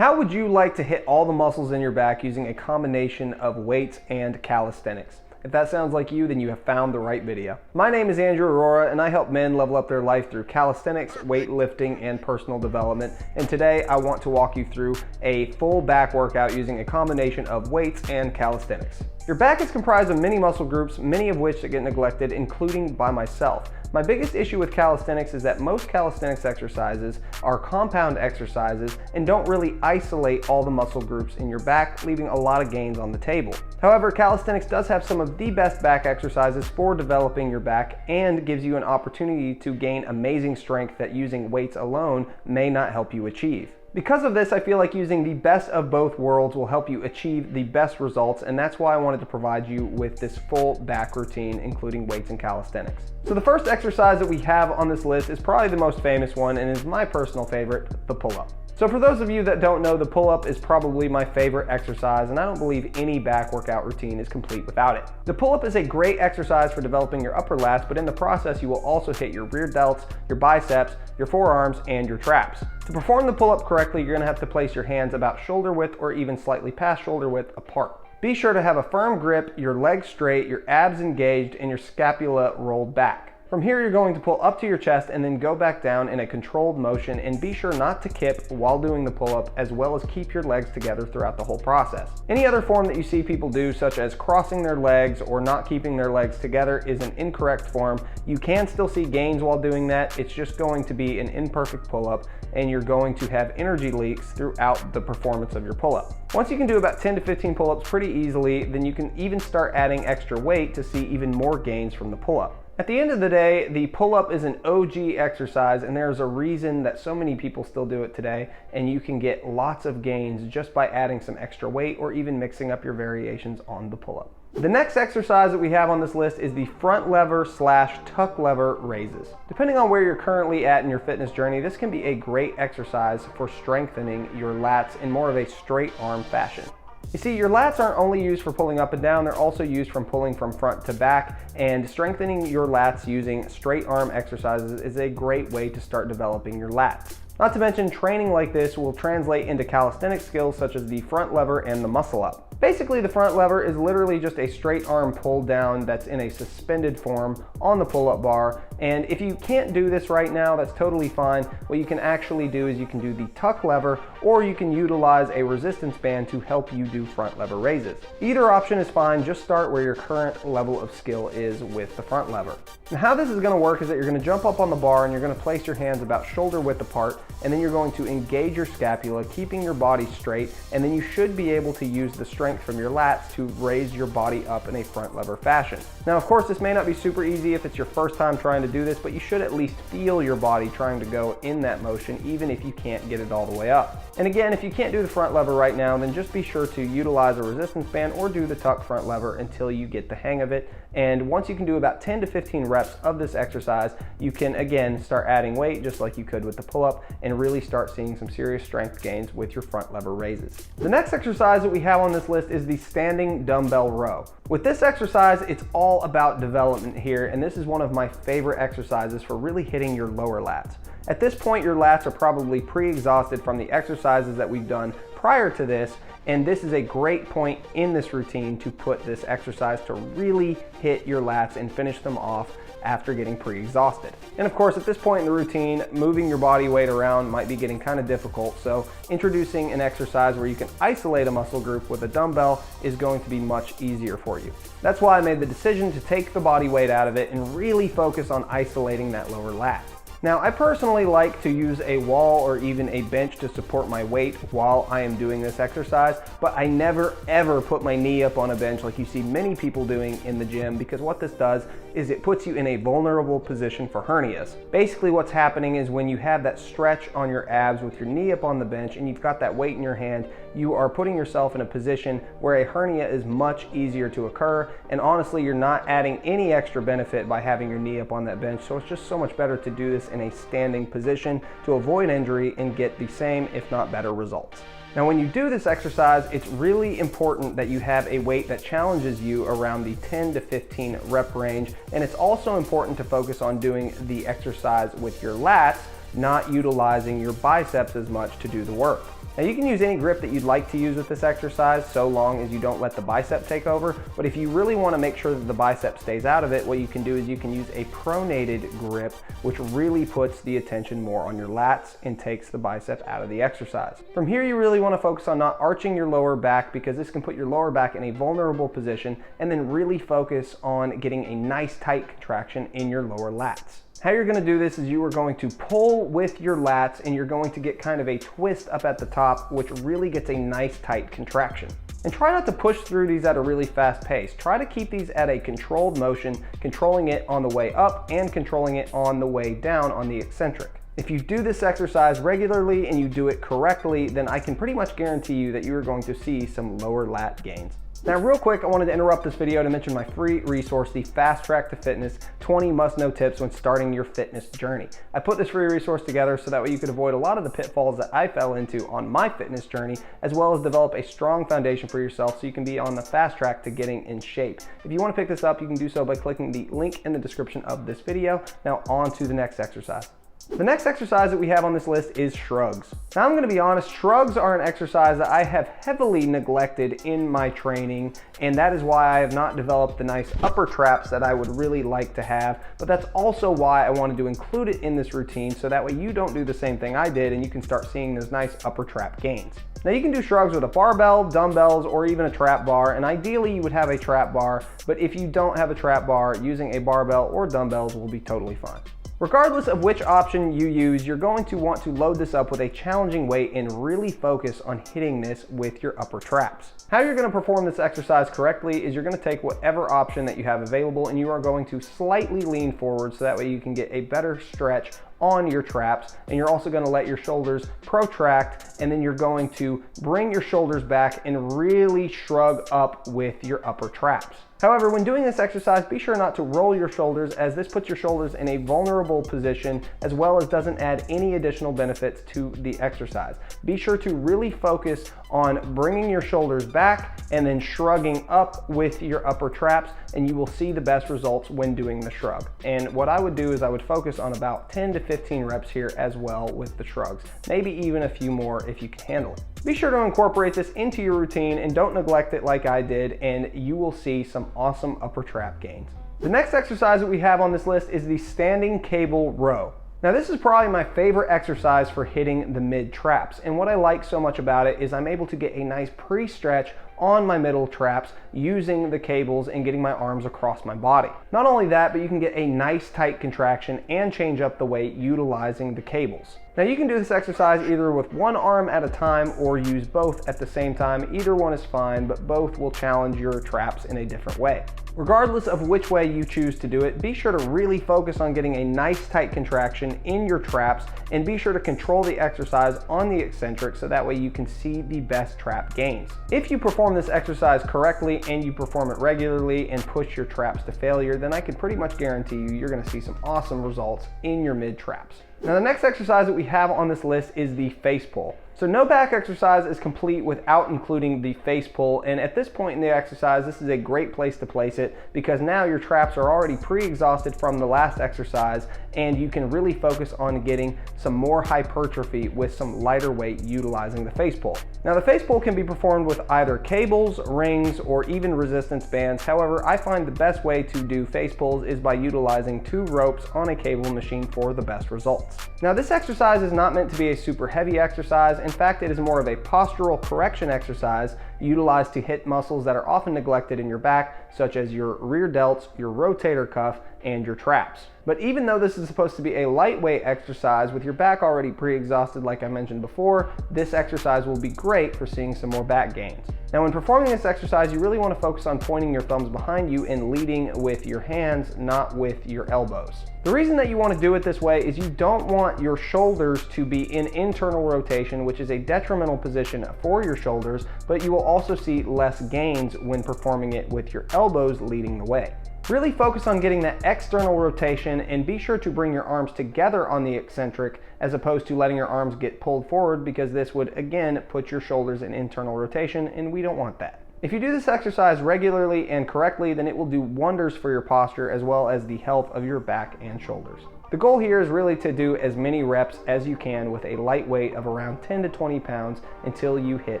How would you like to hit all the muscles in your back using a combination of weights and calisthenics? If that sounds like you, then you have found the right video. My name is Andrew Aurora, and I help men level up their life through calisthenics, weightlifting, and personal development. And today I want to walk you through a full back workout using a combination of weights and calisthenics. Your back is comprised of many muscle groups, many of which get neglected, including by myself. My biggest issue with calisthenics is that most calisthenics exercises are compound exercises and don't really isolate all the muscle groups in your back, leaving a lot of gains on the table. However, calisthenics does have some of the best back exercises for developing your back and gives you an opportunity to gain amazing strength that using weights alone may not help you achieve. Because of this, I feel like using the best of both worlds will help you achieve the best results, and that's why I wanted to provide you with this full back routine, including weights and calisthenics. So the first exercise that we have on this list is probably the most famous one and is my personal favorite, the pull-up. So for those of you that don't know, the pull-up is probably my favorite exercise, and I don't believe any back workout routine is complete without it. The pull-up is a great exercise for developing your upper lats, but in the process you will also hit your rear delts, your biceps, your forearms, and your traps. To perform the pull-up correctly, you're going to have to place your hands about shoulder width or even slightly past shoulder width apart. Be sure to have a firm grip, your legs straight, your abs engaged, and your scapula rolled back. From here, you're going to pull up to your chest and then go back down in a controlled motion, and be sure not to kip while doing the pull-up, as well as keep your legs together throughout the whole process. Any other form that you see people do, such as crossing their legs or not keeping their legs together, is an incorrect form. You can still see gains while doing that. It's just going to be an imperfect pull-up, and you're going to have energy leaks throughout the performance of your pull-up. Once you can do about 10 to 15 pull-ups pretty easily, then you can even start adding extra weight to see even more gains from the pull-up. At the end of the day, the pull-up is an OG exercise, and there's a reason that so many people still do it today, and you can get lots of gains just by adding some extra weight or even mixing up your variations on the pull-up. The next exercise that we have on this list is the front lever / tuck lever raises. Depending on where you're currently at in your fitness journey, this can be a great exercise for strengthening your lats in more of a straight arm fashion. You see, your lats aren't only used for pulling up and down, they're also used from pulling from front to back, and strengthening your lats using straight arm exercises is a great way to start developing your lats. Not to mention, training like this will translate into calisthenic skills such as the front lever and the muscle up. Basically, the front lever is literally just a straight arm pull down that's in a suspended form on the pull-up bar, and if you can't do this right now, that's totally fine. What you can actually do is you can do the tuck lever, or you can utilize a resistance band to help you do front lever raises. Either option is fine, just start where your current level of skill is with the front lever. Now, how this is going to work is that you're going to jump up on the bar and you're going to place your hands about shoulder width apart, and then you're going to engage your scapula, keeping your body straight, and then you should be able to use the strength from your lats to raise your body up in a front lever fashion. Now, of course, this may not be super easy if it's your first time trying to do this, but you should at least feel your body trying to go in that motion, even if you can't get it all the way up. And again, if you can't do the front lever right now, then just be sure to utilize a resistance band or do the tuck front lever until you get the hang of it. And once you can do about 10 to 15 reps of this exercise, you can again start adding weight just like you could with the pull-up and really start seeing some serious strength gains with your front lever raises. The next exercise that we have on this list is the standing dumbbell row. With this exercise, it's all about development here, and this is one of my favorite exercises for really hitting your lower lats. At this point, your lats are probably pre-exhausted from the exercises that we've done prior to this, and this is a great point in this routine to put this exercise to really hit your lats and finish them off after getting pre-exhausted. And of course, at this point in the routine, moving your body weight around might be getting kind of difficult, so introducing an exercise where you can isolate a muscle group with a dumbbell is going to be much easier for you. That's why I made the decision to take the body weight out of it and really focus on isolating that lower lat. Now, I personally like to use a wall or even a bench to support my weight while I am doing this exercise, but I never ever put my knee up on a bench like you see many people doing in the gym, because what this does is it puts you in a vulnerable position for hernias. Basically what's happening is when you have that stretch on your abs with your knee up on the bench and you've got that weight in your hand, you are putting yourself in a position where a hernia is much easier to occur, and honestly you're not adding any extra benefit by having your knee up on that bench, so it's just so much better to do this in a standing position to avoid injury and get the same if not better results. Now, when you do this exercise, it's really important that you have a weight that challenges you around the 10 to 15 rep range, and it's also important to focus on doing the exercise with your lats, not utilizing your biceps as much to do the work. Now you can use any grip that you'd like to use with this exercise so long as you don't let the bicep take over, but if you really want to make sure that the bicep stays out of it, what you can do is you can use a pronated grip, which really puts the attention more on your lats and takes the bicep out of the exercise. From here, you really want to focus on not arching your lower back, because this can put your lower back in a vulnerable position, and then really focus on getting a nice tight contraction in your lower lats. How you're gonna do this is you are going to pull with your lats, and you're going to get kind of a twist up at the top, which really gets a nice tight contraction. And try not to push through these at a really fast pace. Try to keep these at a controlled motion, controlling it on the way up and controlling it on the way down on the eccentric. If you do this exercise regularly and you do it correctly, then I can pretty much guarantee you that you are going to see some lower lat gains. Now real quick, I wanted to interrupt this video to mention my free resource, the Fast Track to Fitness 20 must-know tips when starting your fitness journey. I put this free resource together so that way you could avoid a lot of the pitfalls that I fell into on my fitness journey, as well as develop a strong foundation for yourself so you can be on the fast track to getting in shape. If you want to pick this up, you can do so by clicking the link in the description of this video. Now on to the next exercise. The next exercise that we have on this list is shrugs. Now I'm going to be honest, shrugs are an exercise that I have heavily neglected in my training, and that is why I have not developed the nice upper traps that I would really like to have, but that's also why I wanted to include it in this routine so that way you don't do the same thing I did and you can start seeing those nice upper trap gains. Now you can do shrugs with a barbell, dumbbells, or even a trap bar, and ideally you would have a trap bar, but if you don't have a trap bar, using a barbell or dumbbells will be totally fine. Regardless of which option you use, you're going to want to load this up with a challenging weight and really focus on hitting this with your upper traps. How you're going to perform this exercise correctly is you're going to take whatever option that you have available, and you are going to slightly lean forward so that way you can get a better stretch on your traps, and you're also going to let your shoulders protract, and then you're going to bring your shoulders back and really shrug up with your upper traps. However, when doing this exercise, be sure not to roll your shoulders, as this puts your shoulders in a vulnerable position as well as doesn't add any additional benefits to the exercise. Be sure to really focus on bringing your shoulders back and then shrugging up with your upper traps, and you will see the best results when doing the shrug. And what I would do is I would focus on about 10 to 15 reps here as well with the shrugs, maybe even a few more if you can handle it. Be sure to incorporate this into your routine and don't neglect it like I did, and you will see some awesome upper trap gains. The next exercise that we have on this list is the standing cable row. Now this is probably my favorite exercise for hitting the mid traps, and what I like so much about it is I'm able to get a nice pre-stretch on my middle traps using the cables and getting my arms across my body. Not only that, but you can get a nice tight contraction and change up the weight utilizing the cables. Now you can do this exercise either with one arm at a time or use both at the same time. Either one is fine, but both will challenge your traps in a different way. Regardless of which way you choose to do it, be sure to really focus on getting a nice tight contraction in your traps, and be sure to control the exercise on the eccentric so that way you can see the best trap gains. If you perform this exercise correctly and you perform it regularly and push your traps to failure, then I can pretty much guarantee you're going to see some awesome results in your mid traps. Now the next exercise that we have on this list is the face pull. So no back exercise is complete without including the face pull, and at this point in the exercise, this is a great place to place it because now your traps are already pre-exhausted from the last exercise, and you can really focus on getting some more hypertrophy with some lighter weight utilizing the face pull. Now the face pull can be performed with either cables, rings, or even resistance bands. However, I find the best way to do face pulls is by utilizing 2 ropes on a cable machine for the best results. Now this exercise is not meant to be a super heavy exercise. In fact, it is more of a postural correction exercise utilized to hit muscles that are often neglected in your back, such as your rear delts, your rotator cuff, and your traps. But even though this is supposed to be a lightweight exercise with your back already pre-exhausted like I mentioned before, this exercise will be great for seeing some more back gains. Now when performing this exercise, you really want to focus on pointing your thumbs behind you and leading with your hands, not with your elbows. The reason that you want to do it this way is you don't want your shoulders to be in internal rotation, which is a detrimental position for your shoulders, but you will also see less gains when performing it with your elbows leading the way. Really focus on getting that external rotation, and be sure to bring your arms together on the eccentric as opposed to letting your arms get pulled forward, because this would again put your shoulders in internal rotation, and we don't want that. If you do this exercise regularly and correctly, then it will do wonders for your posture as well as the health of your back and shoulders. The goal here is really to do as many reps as you can with a light weight of around 10 to 20 pounds until you hit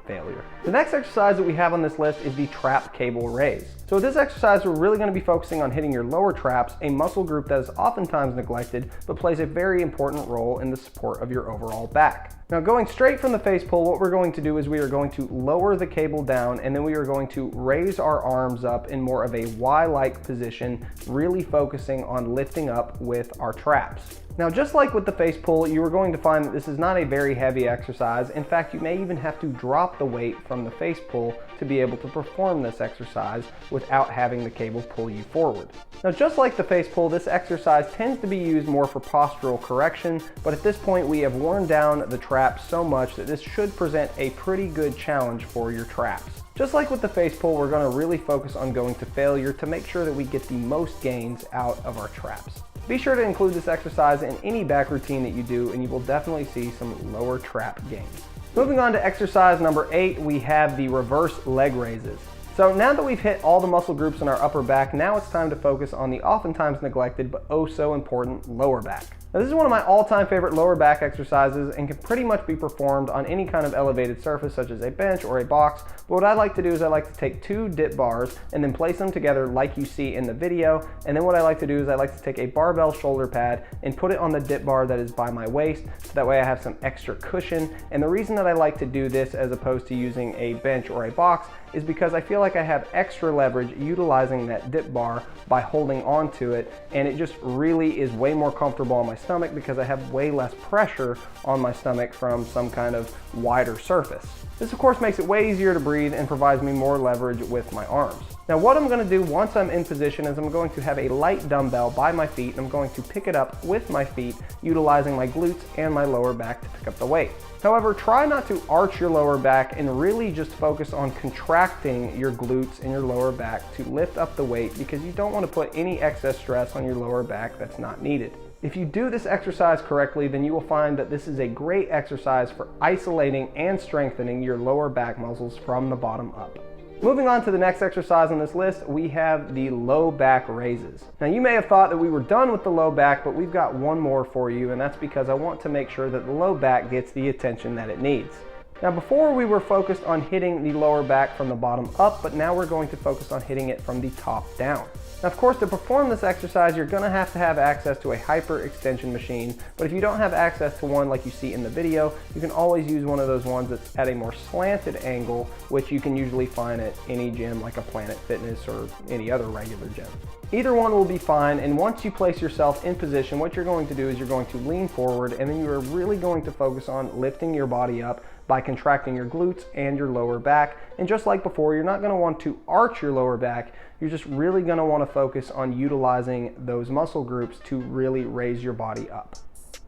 failure. The next exercise that we have on this list is the trap cable raise. So with this exercise, we're really going to be focusing on hitting your lower traps, a muscle group that is oftentimes neglected but plays a very important role in the support of your overall back. Now, going straight from the face pull, what we're going to do is we are going to lower the cable down, and then we are going to raise our arms up in more of a Y-like position, really focusing on lifting up with our traps. Now, just like with the face pull, you are going to find that this is not a very heavy exercise. In fact, you may even have to drop the weight from the face pull to be able to perform this exercise without having the cable pull you forward. Now, just like the face pull, this exercise tends to be used more for postural correction, but at this point we have worn down the traps so much that this should present a pretty good challenge for your traps. Just like with the face pull, we're going to really focus on going to failure to make sure that we get the most gains out of our traps. Be sure to include this exercise in any back routine that you do, and you will definitely see some lower trap gains. Moving on to exercise number 8, we have the reverse leg raises. So now that we've hit all the muscle groups in our upper back, now it's time to focus on the oftentimes neglected but oh so important lower back. Now, this is one of my all-time favorite lower back exercises and can pretty much be performed on any kind of elevated surface such as a bench or a box, but what I like to do is I like to take 2 dip bars and then place them together like you see in the video, and then what I like to do is I like to take a barbell shoulder pad and put it on the dip bar that is by my waist, so that way I have some extra cushion. And the reason that I like to do this as opposed to using a bench or a box is because I feel like I have extra leverage utilizing that dip bar by holding on to it, and it just really is way more comfortable on my stomach because I have way less pressure on my stomach from some kind of wider surface. This of course makes it way easier to breathe and provides me more leverage with my arms. Now, what I'm going to do once I'm in position is I'm going to have a light dumbbell by my feet, and I'm going to pick it up with my feet utilizing my glutes and my lower back to pick up the weight. However, try not to arch your lower back and really just focus on contracting your glutes and your lower back to lift up the weight, because you don't want to put any excess stress on your lower back that's not needed. If you do this exercise correctly, then you will find that this is a great exercise for isolating and strengthening your lower back muscles from the bottom up. Moving on to the next exercise on this list, we have the low back raises. Now, you may have thought that we were done with the low back, but we've got one more for you, and that's because I want to make sure that the low back gets the attention that it needs. Now, before we were focused on hitting the lower back from the bottom up, but now we're going to focus on hitting it from the top down. Now, of course, to perform this exercise, you're going to have access to a hyper-extension machine, but if you don't have access to one like you see in the video, you can always use one of those ones that's at a more slanted angle, which you can usually find at any gym like a Planet Fitness or any other regular gym. Either one will be fine, and once you place yourself in position, what you're going to do is you're going to lean forward, and then you are really going to focus on lifting your body up by contracting your glutes and your lower back. And just like before, you're not going to want to arch your lower back. You're just really going to want to focus on utilizing those muscle groups to really raise your body up.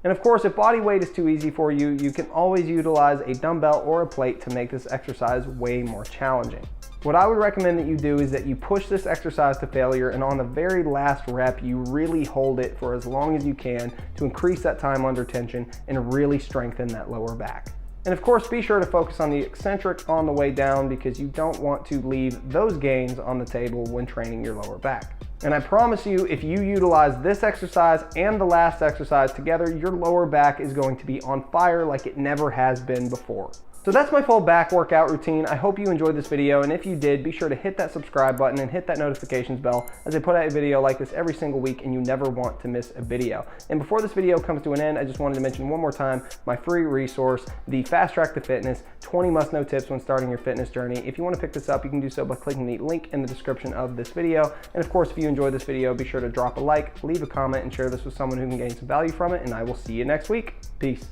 And of course, if body weight is too easy for you, you can always utilize a dumbbell or a plate to make this exercise way more challenging. What I would recommend that you do is that you push this exercise to failure, and on the very last rep, you really hold it for as long as you can to increase that time under tension and really strengthen that lower back. And of course, be sure to focus on the eccentric on the way down, because you don't want to leave those gains on the table when training your lower back. And I promise you, if you utilize this exercise and the last exercise together, your lower back is going to be on fire like it never has been before. So that's my full back workout routine. I hope you enjoyed this video, and if you did, be sure to hit that subscribe button and hit that notifications bell, as I put out a video like this every single week and you never want to miss a video. And before this video comes to an end, I just wanted to mention one more time my free resource, the Fast Track to Fitness, 20 must-know tips when starting your fitness journey. If you want to pick this up, you can do so by clicking the link in the description of this video. And of course, if you enjoyed this video, be sure to drop a like, leave a comment, and share this with someone who can gain some value from it, and I will see you next week. Peace.